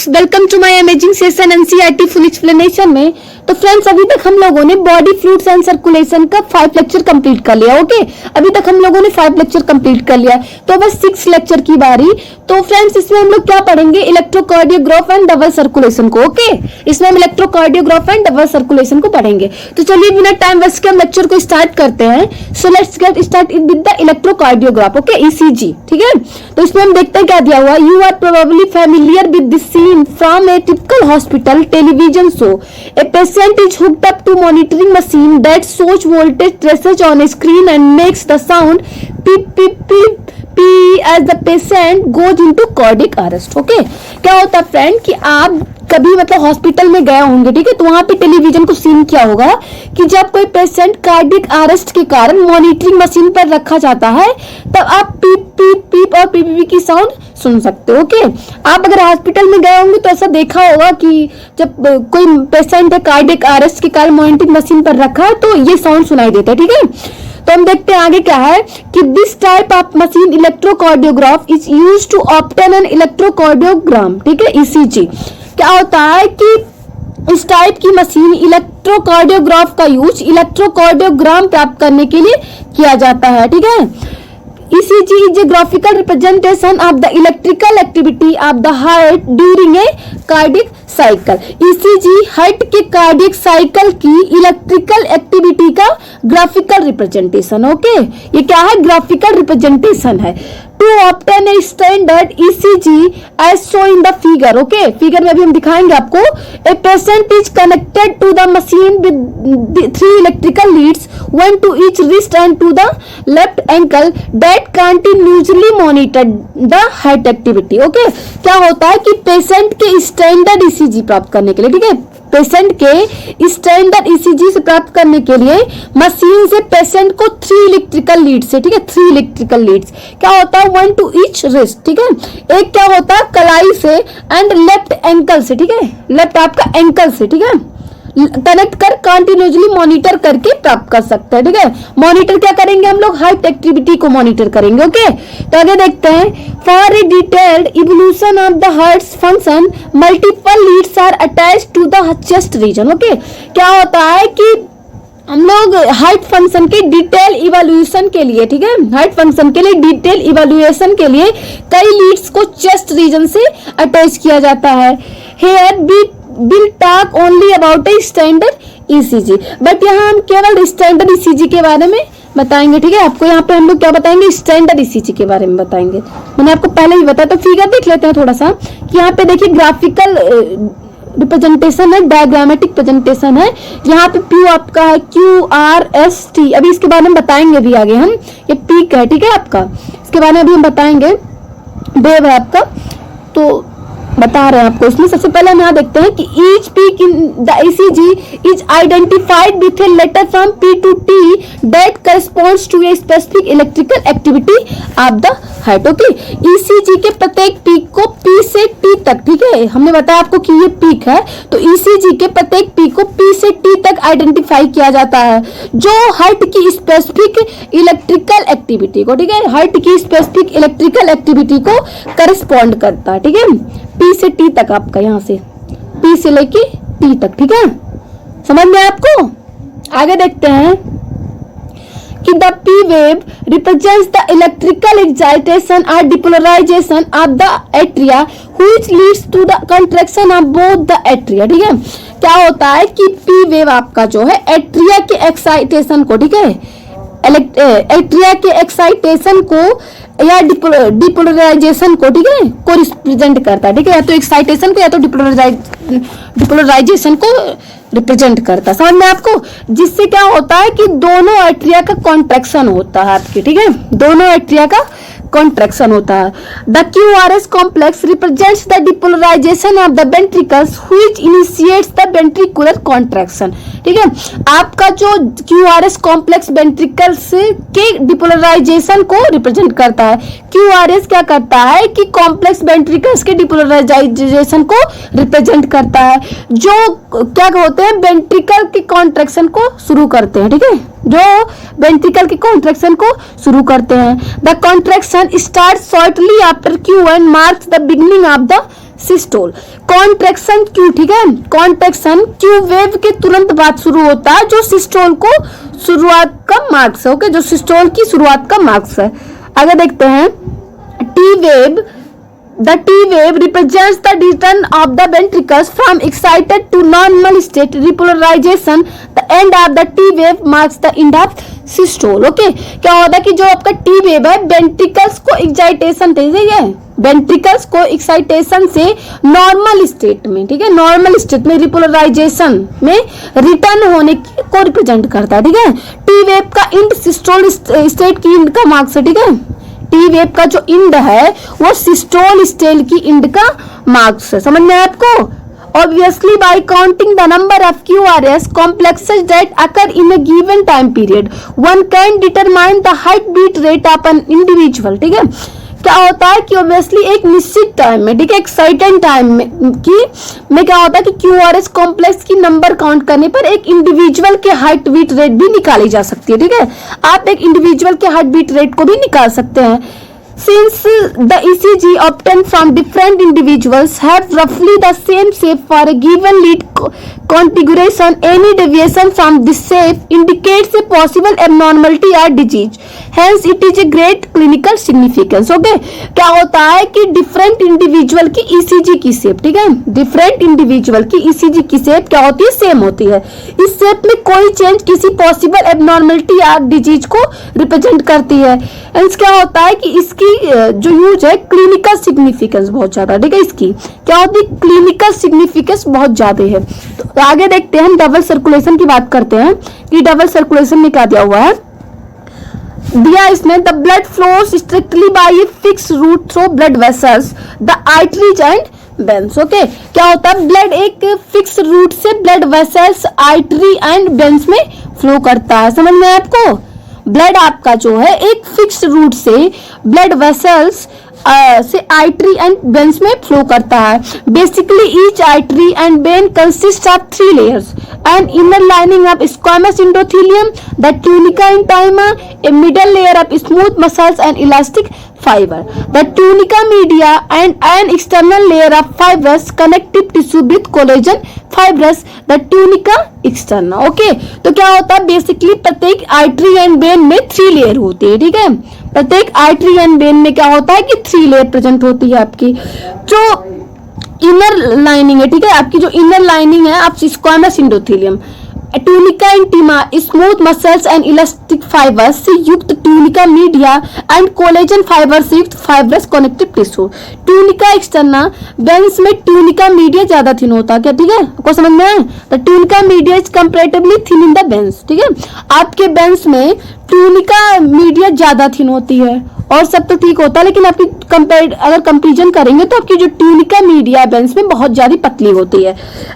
Friends, welcome to my amazing session NCERT full explanation में। तो friends, अभी तक हम लोगों ने बॉडी फ्लूइड्स एंड सर्कुलेशन का 5 लेक्चर कंप्लीट कर लिया। ओके, अभी तक हम लोगों ने 5 लेक्चर कंप्लीट कर लिया, तो बस 6 लेक्चर की बारी। तो फ्रेंड्स, इसमें हम लोग क्या पढ़ेंगे? इलेक्ट्रोकार्डियोग्राफ एंड डबल सर्कुलेशन को। ओके, इसमें हम इलेक्ट्रोकार्डियोग्राफ एंड डबल सर्कुलेशन को पढ़ेंगे। तो चलिए बिना टाइम वेस्ट के हम लेक्चर को स्टार्ट करते हैं। So let's get start with the electrocardiograph. Okay, ECG. ठीक है, तो इसमें हम देखते हैं क्या दिया हुआ। You are probably familiar with this scene from a typical hospital television show. A patient is hooked up to monitoring machine that shows voltage traces on a screen and makes the sound beep beep beep beep as the patient goes into cardiac arrest. Okay, क्या होता है friend कि आप कभी मतलब hospital में गए होंगे, ठीक है, तो वहां पे टेलीविजन को सीन किया होगा कि जब कोई पेशेंट कार्डियक अरेस्ट के कारण मॉनिटरिंग मशीन पर रखा जाता है तब आप पीप पीप पीप और पीपीपी की साउंड सुन सकते हो। ओके, आप अगर हॉस्पिटल में गए होंगे तो ऐसा देखा होगा कि जब कोई पेशेंट है कार्डियक अरेस्ट के कारण मॉनिटरिंग मशीन पर रखा है तो ये साउंड सुनाई देता है। ठीक है, तो हम देखते हैं आगे क्या है कि this type of machine electrocardiograph is used to obtain an electrocardiogram. ठीक है, ईसीजी। क्या होता है कि इस टाइप की मशीन इलेक्ट्रोकार्डियोग्राफ का यूज इलेक्ट्रोकार्डियोग्राम प्राप्त करने के लिए किया जाता है। ठीक है, ECG is a graphical representation of the electrical activity of the heart during a cardiac cycle. ECG heart के कार्डियक साइकिल की इलेक्ट्रिकल एक्टिविटी का ग्राफिकल रिप्रेजेंटेशन। ओके, ये क्या है? ग्राफिकल रिप्रेजेंटेशन है। To obtain a standard ECG as show in the figure. Okay, figure में अभी हम दिखाएंगे आपको। A patient is connected to the machine with 3 electrical leads, one to each wrist and to the left ankle that continuously monitor the heart activity. Okay, क्या होता है कि patient के स्टैंडर्ड ECG प्राप्त करने के लिए, ठीक है, पेशेंट के स्टैंडर्ड ECG से प्राप्त करने के लिए मशीन से पेशेंट को 3 इलेक्ट्रिकल लीड से, ठीक है, 3 इलेक्ट्रिकल लीड्स क्या होता है? 1 to each wrist, ठीक है, एक क्या होता है कलाई से एंड लेफ्ट एंकल से, ठीक है, लेफ्ट आपका एंकल से, ठीक है, कनेक्ट कर कंटिन्यूसली मॉनिटर करके प्राप्त कर सकते हैं। ठीक है, मॉनिटर क्या करेंगे हम लोग? हार्ट एक्टिविटी को मॉनिटर करेंगे। ओके, तो आगे देखते हैं। For a detailed evolution of the heart's function multiple leads are attached to the chest region. Okay, क्या होता है कि हम लोग हार्ट फंक्शन के डिटेल इवोल्यूशन के लिए, ठीक है, हार्ट फंक्शन के लिए डिटेल इवोल्यूशन के लिए कई लीड्स को चेस्ट रीजन से अटैच किया जाता है। Here we will talk only about a standard ECG, but यहाँ हम केवल स्टैंडर्ड ECG के बारे में बताएंगे। ठीक है, आपको यहाँ पे हम लोग क्या बताएंगे? स्टैंडर्ड ECG के बारे में बताएंगे। मैंने आपको पहले ही बताया। तो फिगर देख लेते हैं थोड़ा सा कि यहाँ पे देखिए ग्राफिकल रिप्रेजेंटेशन है, डायग्रामेटिक प्रेजेंटेशन है। यहाँ पे P आपका है QRST, अभी इसके बारे में बताएंगे भी आगे हम। ये पीक है, ठीक है, आपका इसके बारे में अभी हम बताएंगे। वेव है आपका, तो बता रहे हैं आपको। इसमें सबसे पहले हम यहाँ देखते हैं कि each peak in the ECG is identified with a letter from P to T that corresponds to a specific electrical activity of the heart. Okay, ECG के प्रत्येक पीक को P से T तक, ठीक है, हमने बताया आपको कि ये पीक है, तो ECG के प्रत्येक पीक को P से T तक आइडेंटिफाई किया जाता है जो हार्ट की स्पेसिफिक इलेक्ट्रिकल एक्टिविटी को, ठीक है, हार्ट की स्पेसिफिक इलेक्ट्रिकल एक्टिविटी को करस्पॉन्ड करता है। ठीक है, P से T तक आपका, यहाँ से P से लेके T तक, ठीक है, समझ में आपको? आगे देखते हैं कि the P wave represents the electrical excitation और depolarisation of the atria which leads to the contraction of both the atria. ठीक है, क्या होता है कि P वेव आपका जो है एट्रिया के एक्साइटेशन को, ठीक है, एट्रिया के एक्साइटेशन को या डिपोलराइजेशन को, ठीक है, को रिप्रेजेंट करता है। ठीक है, या तो एक्साइटेशन को या तो डिपोलराइजेशन को रिप्रेजेंट करता है। समझ में आपको? जिससे क्या होता है कि दोनों एट्रिया का कॉन्ट्रैक्शन होता है आपके, ठीक है, दोनों एट्रिया का कॉन्ट्रैक्शन होता है। The QRS complex represents the depolarisation of the ventricles which initiates the ventricular contraction. ठीक है, आपका जो QRS कॉम्प्लेक्स वेंट्रिकल्स के डिपोलराइजेशन को रिप्रेजेंट करता है। QRS क्या करता है कि कॉम्प्लेक्स वेंट्रिकल्स के डिपोलराइजेशन को रिप्रेजेंट करता है, जो क्या होते हैं? वेंट्रिकल के कॉन्ट्रैक्शन को शुरू करते हैं। ठीक है, जो वेंट्रिकल के कॉन्ट्रैक्शन को शुरू करते हैं। The contraction start shortly after Q1 marks the beginning of the systole. Contraction Q, ठीक है, कॉन्ट्रैक्शन क्यू वेव के तुरंत बाद शुरू होता है, जो सिस्टोल को शुरुआत का मार्क्स है। ओके, जो सिस्टोल की शुरुआत का मार्क्स है। आगे देखते हैं T wave. The T wave represents the return of the ventricles from excited to normal state repolarization. The end of the T wave marks the end of systole. Okay, क्या होता है कि जो आपका T wave है ventricles को excitation दे है, ventricles को एक्साइटेशन से नॉर्मल स्टेट में, ठीक है, नॉर्मल स्टेट में रिपोलराइजेशन में रिटर्न होने को रिप्रेजेंट करता है। ठीक है, टी वेव का इंड सिस्टोल स्टेट की इंड का मार्क्स है। ठीक है, टी वेव का जो इंड है वो सिस्टोल स्टेट की इंड का मार्क्स है। समझ में आया आपको? Obviously, by counting the number of QRS complexes that occur in a given time period, one can determine the heartbeat rate of an individual. ठीक है, क्या होता है कि ऑब्वियसली एक निश्चित टाइम में, ठीक है, एक सर्टेन टाइम में क्या होता है कि QRS कॉम्प्लेक्स की नंबर काउंट करने पर एक इंडिविजुअल के हार्ट बीट रेट भी निकाली जा सकती है। ठीक है, आप एक इंडिविजुअल के हार्ट बीट रेट को भी निकाल सकते हैं। Since the ECG obtained from different individuals have roughly the same shape for a given lead configuration, any deviation from this shape indicates a possible abnormality or disease. Hence, it is a great clinical significance. Okay, क्या होता है कि different individual की ECG की shape, ठीक है, different individual की ECG की शेप क्या होती है? सेम होती है। इस शेप में कोई चेंज किसी पॉसिबल एबनॉर्मलिटी या डिजीज को रिप्रेजेंट करती है। Hence, क्या होता है कि इसकी जो यूज है क्लिनिकल सिग्निफिकेंस बहुत ज्यादा, ठीक है, इसकी क्या होती है? क्लिनिकल सिग्निफिकेंस बहुत ज्यादा है। तो आगे देखते हैं, हम डबल सर्कुलेशन की बात करते हैं कि डबल सर्कुलेशन में क्या दिया हुआ है। दिया इसमें the blood flows strictly by a fix route through blood vessels the arteries and veins. Okay, क्या होता है? ब्लड एक फिक्स रूट से blood vessels, artery and veins में फ्लो करता है। समझ में आपको? ब्लड आपका जो है एक फिक्स रूट से ब्लड वेसल्स से आर्टरी एंड वेन्स में फ्लो करता है। Basically each artery and when consist of 3 layers, an inner lining of squamous endothelium, the tunica intima, a middle layer of smooth muscles and elastic fiber, the tunica media, and an external layer of fibrous connective tissue with collagen fibers, the tunica externa. Okay, तो क्या होता है? Basically प्रत्येक artery and when में 3 layer होती है। ठीक है, प्रत्येक आर्टरी एंड वेन में क्या होता है कि 3 लेयर प्रेजेंट होती है। आपकी जो इनर लाइनिंग है, ठीक है, आपकी जो इनर लाइनिंग है आप squamous endothelium, tunica intima, smooth muscles and elastic fibres से युक्त tunica media and collagen fibre से युक्त fibrous connective tissue. Tunica externa, veins में ट्यूनिका मीडिया ज्यादा थिन होता है। क्या? ठीक है, आपको समझ में आया? The tunica media is comparatively thin in the veins. ठीक है, आपके वेन्स में ट्यूनिका मीडिया ज्यादा थिन होती है और सब तो ठीक होता है, लेकिन आपकी अगर कंपेरिजन करेंगे तो आपकी जो ट्यूनिका मीडिया वेन्स में बहुत ज्यादा पतली होती है।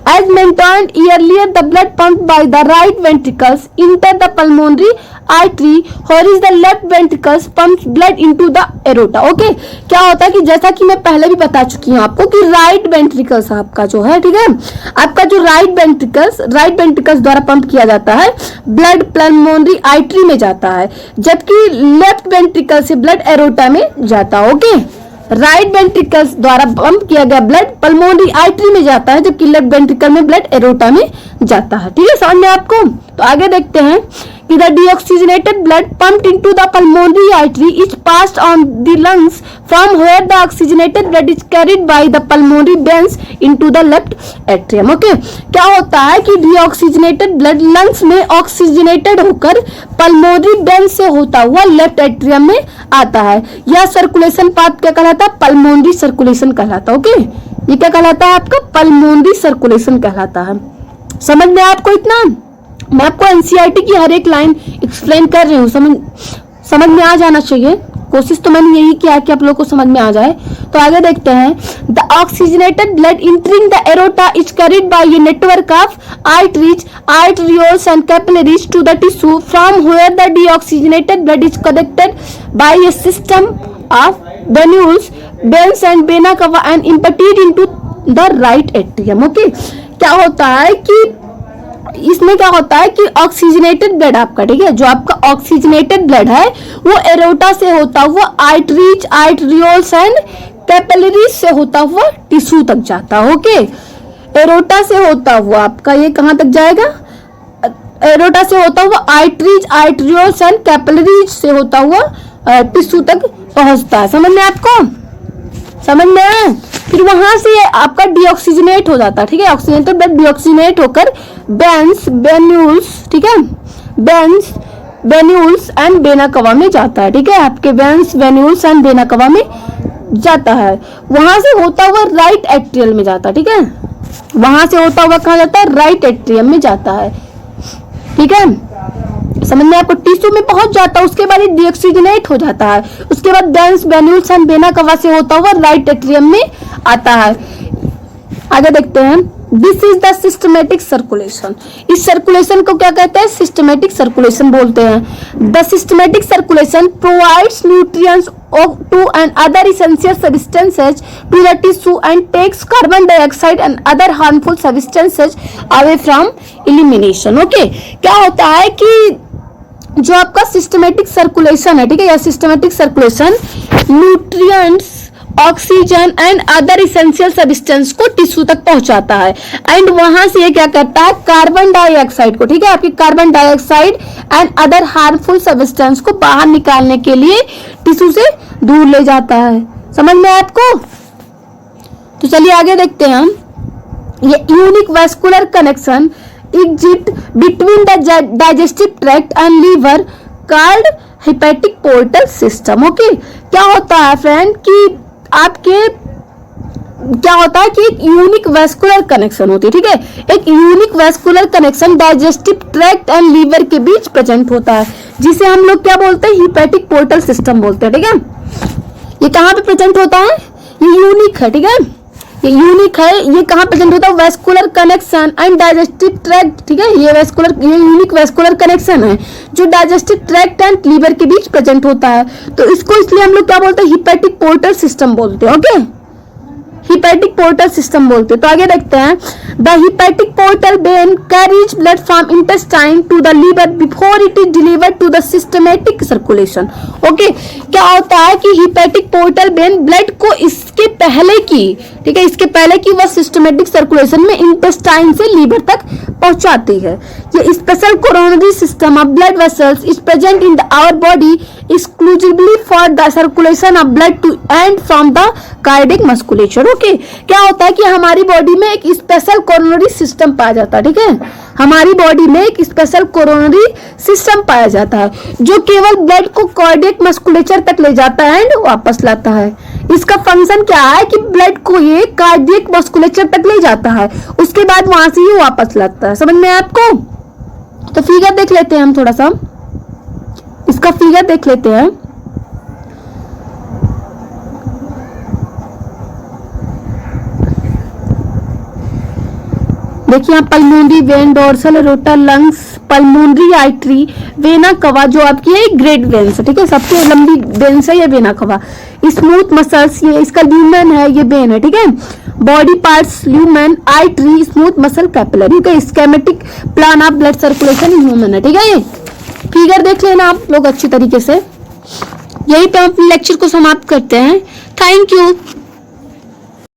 As maintained earlier the blood pump by the right ventricles enter the pulmonary artery, whereas the left ventricles pumps blood into the aorta. Okay, क्या होता है कि जैसा कि मैं पहले भी बता चुकी हूँ आपको कि राइट वेंट्रिकल्स आपका जो है, ठीक है, आपका जो राइट वेंट्रिकल्स द्वारा पंप किया जाता है, ब्लड पल्मोनरी आर्टरी में जाता है, जबकि लेफ्ट वेंट्रिकल से ब्लड एरोटा में जाता है। ओके, राइट वेंट्रिकल्स द्वारा पंप किया गया ब्लड पल्मोनरी आर्टरी में जाता है, जबकि लेफ्ट वेंट्रिकल में ब्लड एरोटा में जाता है। ठीक है, समझ में आपको? तो आगे देखते हैं कि the deoxygenated blood pumped into the pulmonary artery is passed on the lungs from where the oxygenated blood is carried by the pulmonary veins into the left atrium. Okay, क्या होता है कि deoxygenated blood lungs में oxygenated होकर pulmonary vein से होता हुआ left atrium में आता है। यह सर्कुलेशन पाथ क्या कहलाता है? पल्मोनरी सर्कुलेशन कहलाता है। ओके, ये क्या कहलाता है? आपका पल्मोनरी सर्कुलेशन कहलाता है। समझ में आपको? इतना मैं आपको एनसीईआरटी की हर एक लाइन एक्सप्लेन कर रही हूँ, समझ में आ जाना चाहिए। कोशिश तो मैंने यही किया कि आप लोगों को समझ में आ जाए। तो आगे देखते हैं, the oxygenated blood entering the aorta is carried by a network of arteries, arterioles and capillaries to the tissue from where the deoxygenated blood is connected by a system of venules, veins and vena cava and emptied into the right atrium. Okay, क्या होता है कि इसमें क्या होता है कि oxygenated blood आपका, ठीक है, जो आपका ऑक्सीजनेटेड ब्लड है वो एरोटा से होता हुआ आर्टरीज, आर्टरियोल्स एंड कैपिलरीज से होता हुआ टिश्यू तक जाता है। ओके, एरोटा से होता हुआ आपका ये कहां तक जाएगा, एरोटा से होता हुआ आर्टरीज, आर्टरियोल्स एंड कैपिलरीज से होता हुआ टिश्यू तक पहुंचता है। समझ में आपको, समझ में आया। फिर वहां से आपका डीऑक्सीजनेट हो जाता है, ठीक है, ऑक्सीजनेटेड ब्लड डीऑक्सीजनेट होकर वेन्स, वेन्यूल्स, ठीक है, वेन्स, वेन्यूल्स एंड वेना कवा में जाता है, ठीक है, आपके वेन्स, वेन्यूल्स एंड वेना कवा में जाता है। वहां से होता हुआ राइट एट्रियल में जाता है, ठीक है, वहां से होता हुआ कहा जाता है, राइट एट्रियम में जाता है, ठीक है, समझ में आपको, टिश्यू में पहुंच जाता है, उसके बाद डीऑक्सीजनेट हो जाता है, उसके बाद वेन्स, वेन्यूल्स एंड वेना कवा से होता हुआ राइट एट्रियम में आता है। आगे देखते हैं, this is the systematic circulation. इस सर्कुलेशन को क्या कहते हैं, सिस्टमेटिक सर्कुलेशन बोलते हैं। The systematic circulation provides nutrients to and other essential substances to the tissue and takes carbon dioxide and other harmful substances away from elimination। Okay, क्या होता है कि जो आपका सिस्टमेटिक सर्कुलेशन है, ठीक है, या systematic circulation nutrients, oxygen and other essential substance को टिश्यू तक पहुंचाता है, एंड वहां से ये क्या करता है, कार्बन डाइऑक्साइड को, ठीक है, आपकी carbon dioxide and other harmful substance को बाहर निकालने के लिए टिश्यू से दूर ले जाता है। समझ में आपको, तो चलिए आगे देखते हैं हम। ये unique vascular connection exist between the digestive tract and liver called hepatic portal system. Okay, क्या होता है फ्रेंड कि आपके क्या होता है कि एक यूनिक वैस्कुलर कनेक्शन होती है, ठीक है, एक unique vascular connection digestive tract and liver के बीच प्रेजेंट होता है, जिसे हम लोग क्या बोलते हैं, हिपैटिक पोर्टल सिस्टम बोलते हैं, ठीक है। ये कहाँ पे प्रेजेंट होता है, ये यूनिक है, ठीक है, ये यूनिक है, ये कहाँ प्रेजेंट होता है, vascular connection and digestive tract, ठीक है, ये यूनिक वैस्कुलर कनेक्शन है जो डाइजेस्टिव ट्रैक्ट एंड लीवर के बीच प्रेजेंट होता है, तो इसको इसलिए हम लोग क्या बोलते हैं, हिपैटिक पोर्टल सिस्टम बोलते हैं। ओके, हिपैटिक पोर्टल सिस्टम बोलते हैं। तो आगे देखते हैं, the hepatic portal vein carries blood from intestine to the liver before it is delivered to the systematic circulation. Okay, क्या होता है कि हिपैटिक पोर्टल वेन ब्लड को इसके पहले की, ठीक है, इसके पहले की वह सिस्टमेटिक सर्कुलेशन में इंटेस्टाइन से लीवर तक पहुंचाती है। ये special coronary system of blood vessels is present in our body exclusively for the circulation of blood to and from the cardiac musculature. Okay, क्या होता है कि हमारी बॉडी में एक स्पेशल कोरोनरी सिस्टम पाया जाता है, ठीक है, हमारी बॉडी में एक स्पेशल कोरोनरी सिस्टम पाया जाता है जो केवल ब्लड को कार्डियक मस्कुलेचर तक ले जाता है एंड वापस लाता है। इसका फंक्शन क्या है कि ब्लड को ये कार्डियक मस्कुलेचर तक ले जाता है, उसके बाद वहां से ये वापस लाता है। समझ में आपको, तो फिगर देख लेते हैं हम, थोड़ा सा इसका फिगर देख लेते हैं। देखिए यहाँ पल्मोनरी वेन, डोर्सल रोटा, लंग्स, पल्मोनरी आर्टरी, वेना कवा जो आपकी है ग्रेट वेन्स, ठीक है, सबसे लंबी वेन्स है ये वेना कवा। स्मूथ मसल्स, ये इसका ल्यूमेन है, ये वेन है, ठीक है। Body parts, lumen, artery, smooth muscle, capillary, ठीक है। Schematic plan of blood circulation in human है, ठीक है। ये फिगर देख लेना आप लोग अच्छी तरीके से। यही पे हम अपने लेक्चर को समाप्त करते हैं। Thank you.